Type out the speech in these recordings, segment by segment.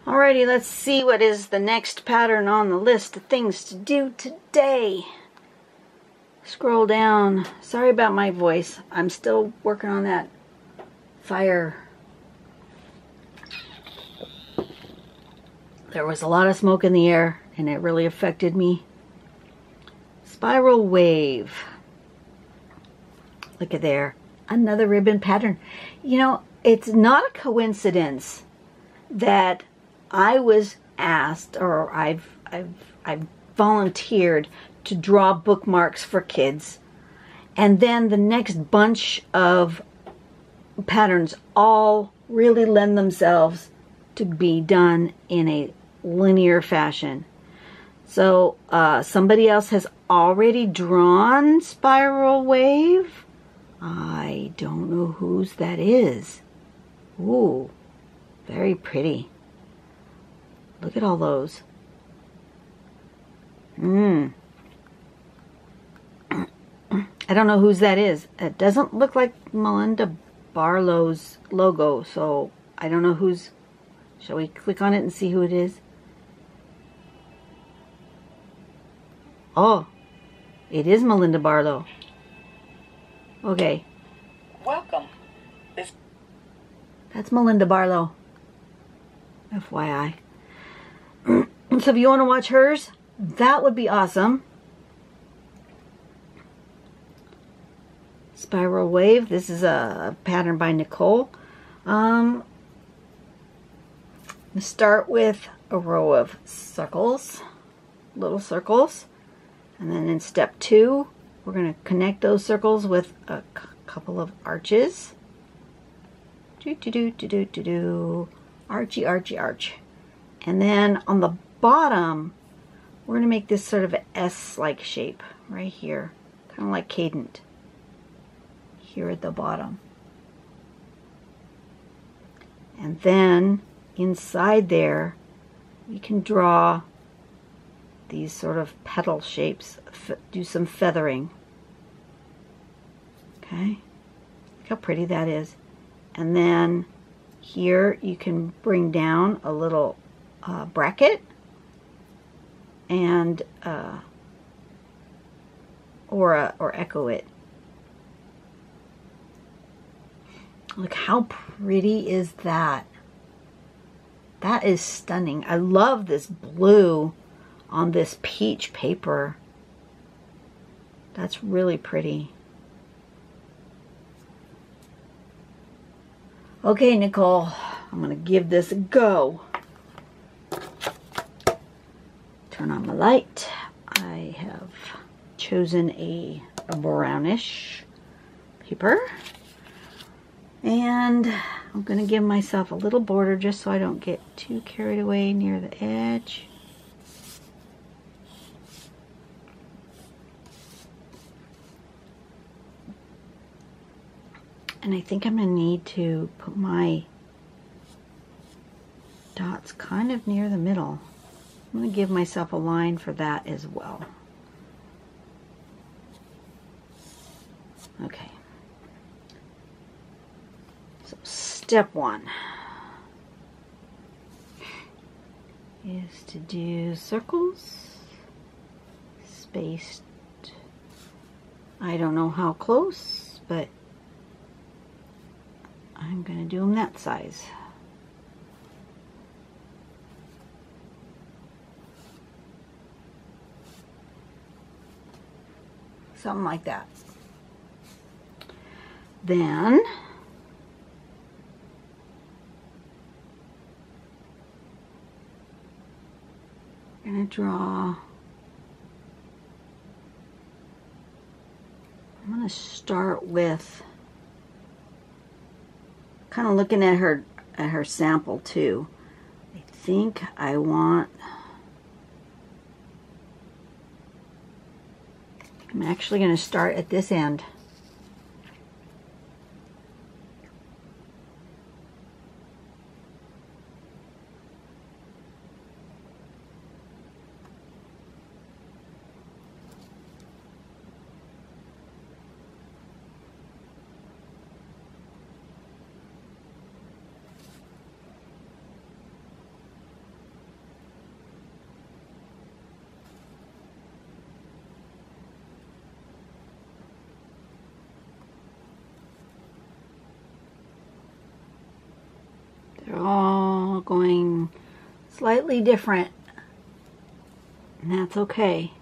Alrighty, let's see what is the next pattern on the list of things to do today. Scroll down. Sorry about my voice. I'm still working on that fire. There was a lot of smoke in the air and it really affected me. Spiral wave. Look at there. Another ribbon pattern. You know, it's not a coincidence that I was asked, or I've volunteered to draw bookmarks for kids, and then the next bunch of patterns all really lend themselves to be done in a linear fashion. So somebody else has already drawn Spiral Wave. I don't know whose that is. Ooh, very pretty. Look at all those. I don't know whose that is. It doesn't look like Melinda Barlow's logo, so I don't know whose. Shall we click on it and see who it is? Oh, it is Melinda Barlow. Okay. Welcome. That's Melinda Barlow. FYI. So if you want to watch hers, that would be awesome. Spiral Wave. This is a pattern by Nicole. Let's start with a row of circles, little circles, and then in step 2 we're going to connect those circles with a couple of arches. Archy, archy, arch. And then on the bottom we're going to make this sort of S-like shape right here, kind of like cadent here at the bottom. And then inside there we can draw these sort of petal shapes, do some feathering. Okay, look how pretty that is. And then here you can bring down a little bracket and or echo it. Look how pretty is that. That is stunning. I love this blue on this peach paper. That's really pretty. Okay, Nicole, I'm going to give this a go. Turn on my light. I have chosen a brownish paper. And I'm going to give myself a little border just so I don't get too carried away near the edge. And I think I'm going to need to put my dots kind of near the middle. I'm going to give myself a line for that as well. Okay. So step 1 is to do circles, spaced, I don't know how close, but I'm going to do them that size. Something like that. Then I'm going to draw, I'm going to start with kind of looking at her sample too. I think I want, I'm actually going to start at this end. going slightly different, and that's okay.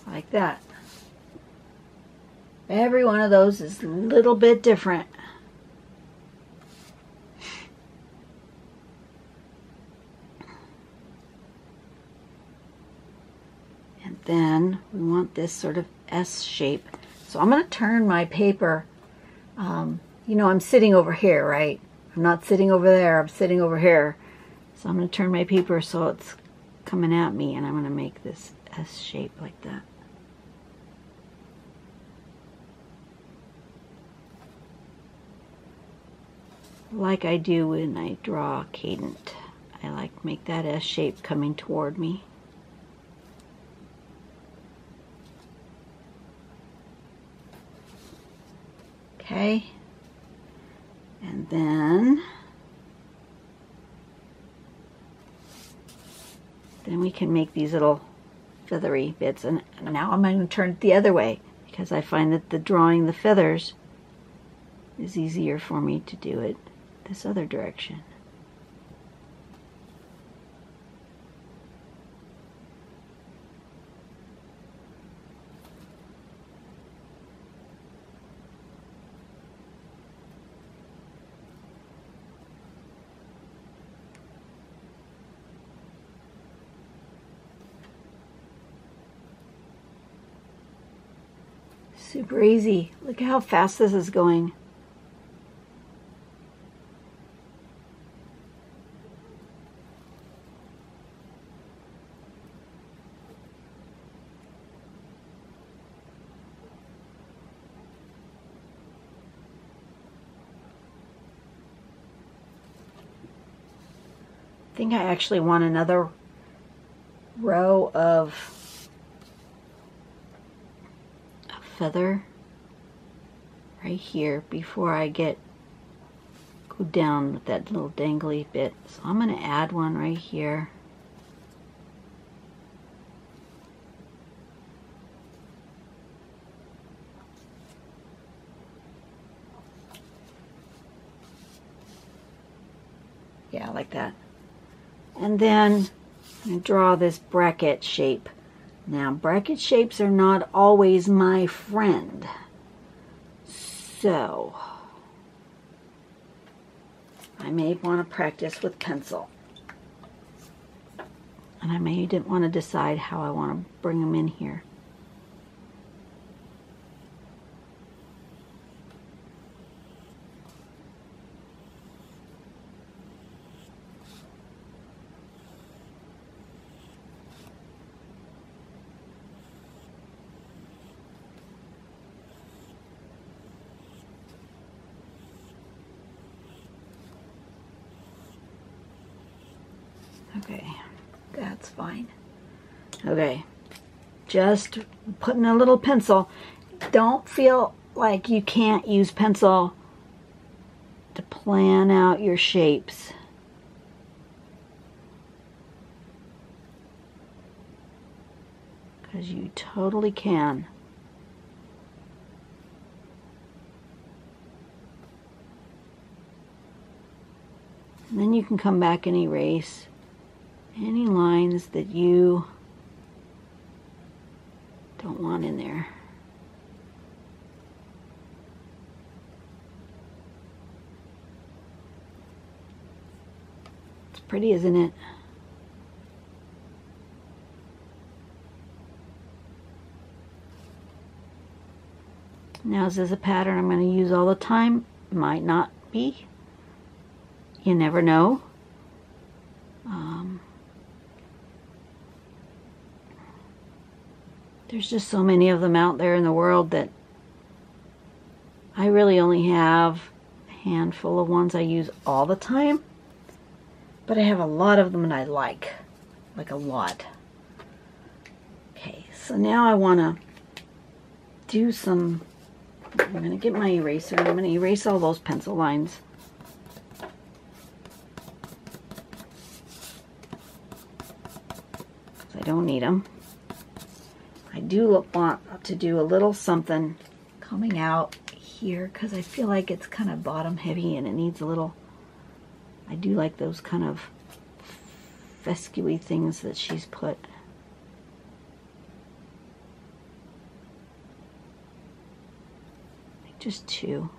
Like that. Every one of those is a little bit different. And then we want this sort of S shape. So I'm going to turn my paper, you know, I'm sitting over here, right? I'm not sitting over there, I'm sitting over here. So I'm going to turn my paper so it's coming at me, and I'm going to make this S shape like that. Like I do when I draw cadent. I like to make that S shape coming toward me. Okay, and then we can make these little feathery bits, and now I'm going to turn it the other way because I find that the drawing the feathers is easier for me to do it this other direction. Super easy. Look how fast this is going. I think I actually want another row of feather right here before I go down with that little dangly bit. So I'm going to add one right here. Yeah, like that. And then I'm going to draw this bracket shape. Now, bracket shapes are not always my friend. So, I may want to practice with pencil. And I may want to decide how I want to bring them in here. Okay, that's fine. Okay, just putting a little pencil. Don't feel like you can't use pencil to plan out your shapes. Because you totally can. And then you can come back and erase any lines that you don't want in there. It's pretty, isn't it? Now, is this a pattern I'm going to use all the time? Might not be. You never know. There's just so many of them out there in the world that I really only have a handful of ones I use all the time. But I have a lot of them that I like a lot. Okay, so now I want to do some, I'm going to get my eraser and I'm going to erase all those pencil lines. I don't need them. I do want to do a little something coming out here because I feel like it's kind of bottom heavy and it needs a little, I do like those kind of fescue-y things that she's put. Just two.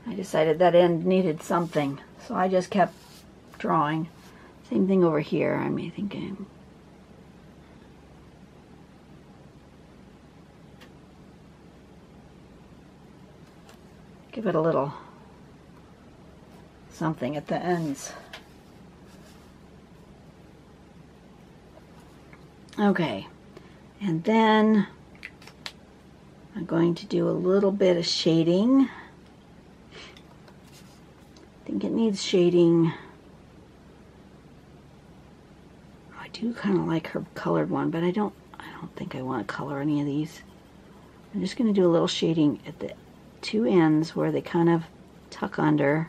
I decided that end needed something, so I just kept drawing. Same thing over here, I'm thinking. Give it a little something at the ends. Okay, and then I'm going to do a little bit of shading. I think it needs shading. I do kind of like her colored one, but I don't think I want to color any of these. I'm just going to do a little shading at the two ends where they kind of tuck under.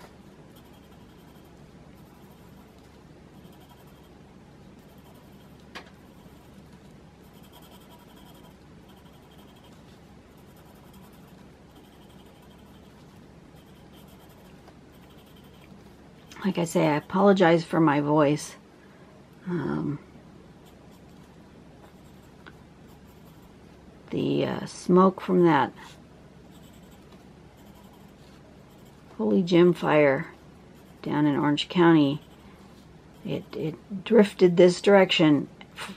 Like I say, I apologize for my voice. The smoke from that Holy Gem fire down in Orange County, it drifted this direction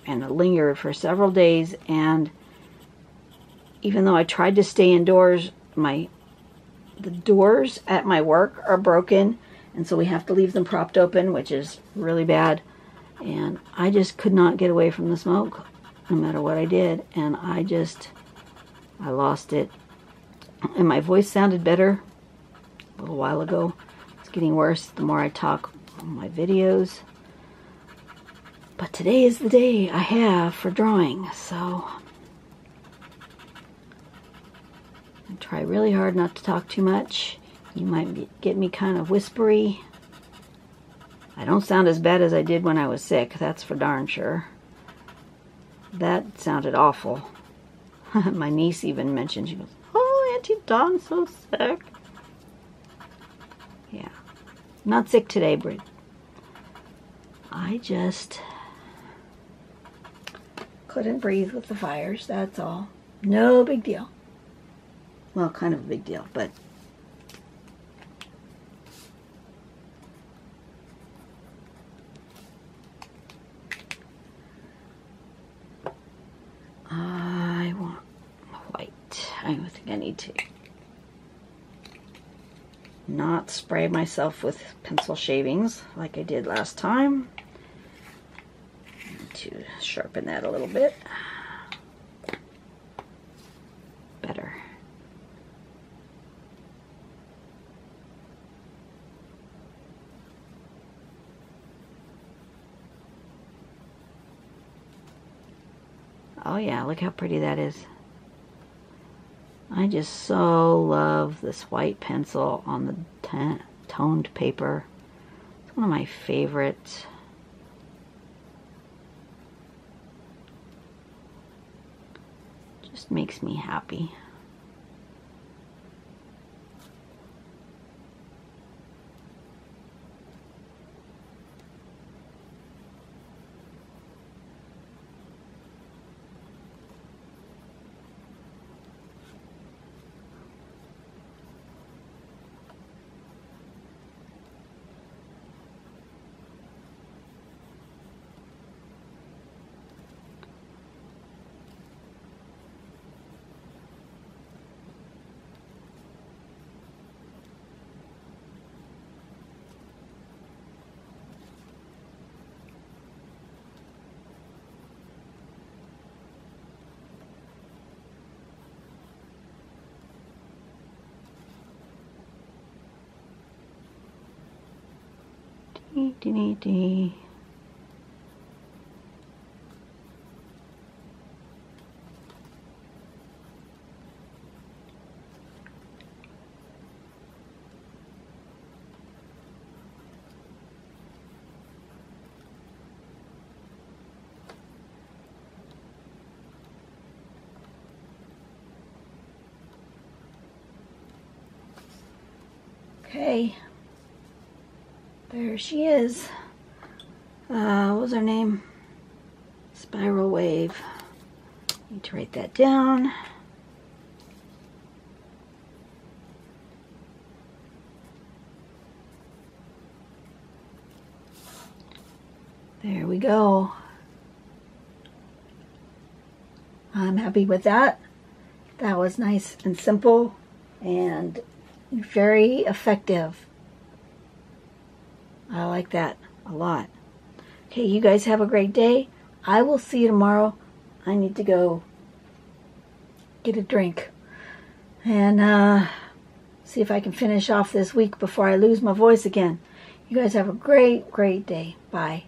and it lingered for several days, and even though I tried to stay indoors, the doors at my work are broken, and so we have to leave them propped open, which is really bad. And I just could not get away from the smoke, no matter what I did. And I lost it. And my voice sounded better a little while ago. It's getting worse the more I talk on my videos. But today is the day I have for drawing, so I try really hard not to talk too much. You might get me kind of whispery. I don't sound as bad as I did when I was sick, that's for darn sure. That sounded awful. My niece even mentioned, she goes, "Oh, Auntie Dawn's so sick." Yeah, not sick today, Brit. I just couldn't breathe with the fires, that's all. No big deal. Well, kind of a big deal, but I want white. I think I need to not spray myself with pencil shavings like I did last time. I need to sharpen that a little bit. Better. Oh yeah, look how pretty that is. I just so love this white pencil on the toned paper. It's one of my favorites. Just makes me happy. Okay, there she is. What was her name? Spiral Wave. Need to write that down. There we go. I'm happy with that. That was nice and simple and very effective. I like that a lot. Okay, you guys have a great day. I will see you tomorrow. I need to go get a drink and see if I can finish off this week before I lose my voice again. You guys have a great, great day. Bye.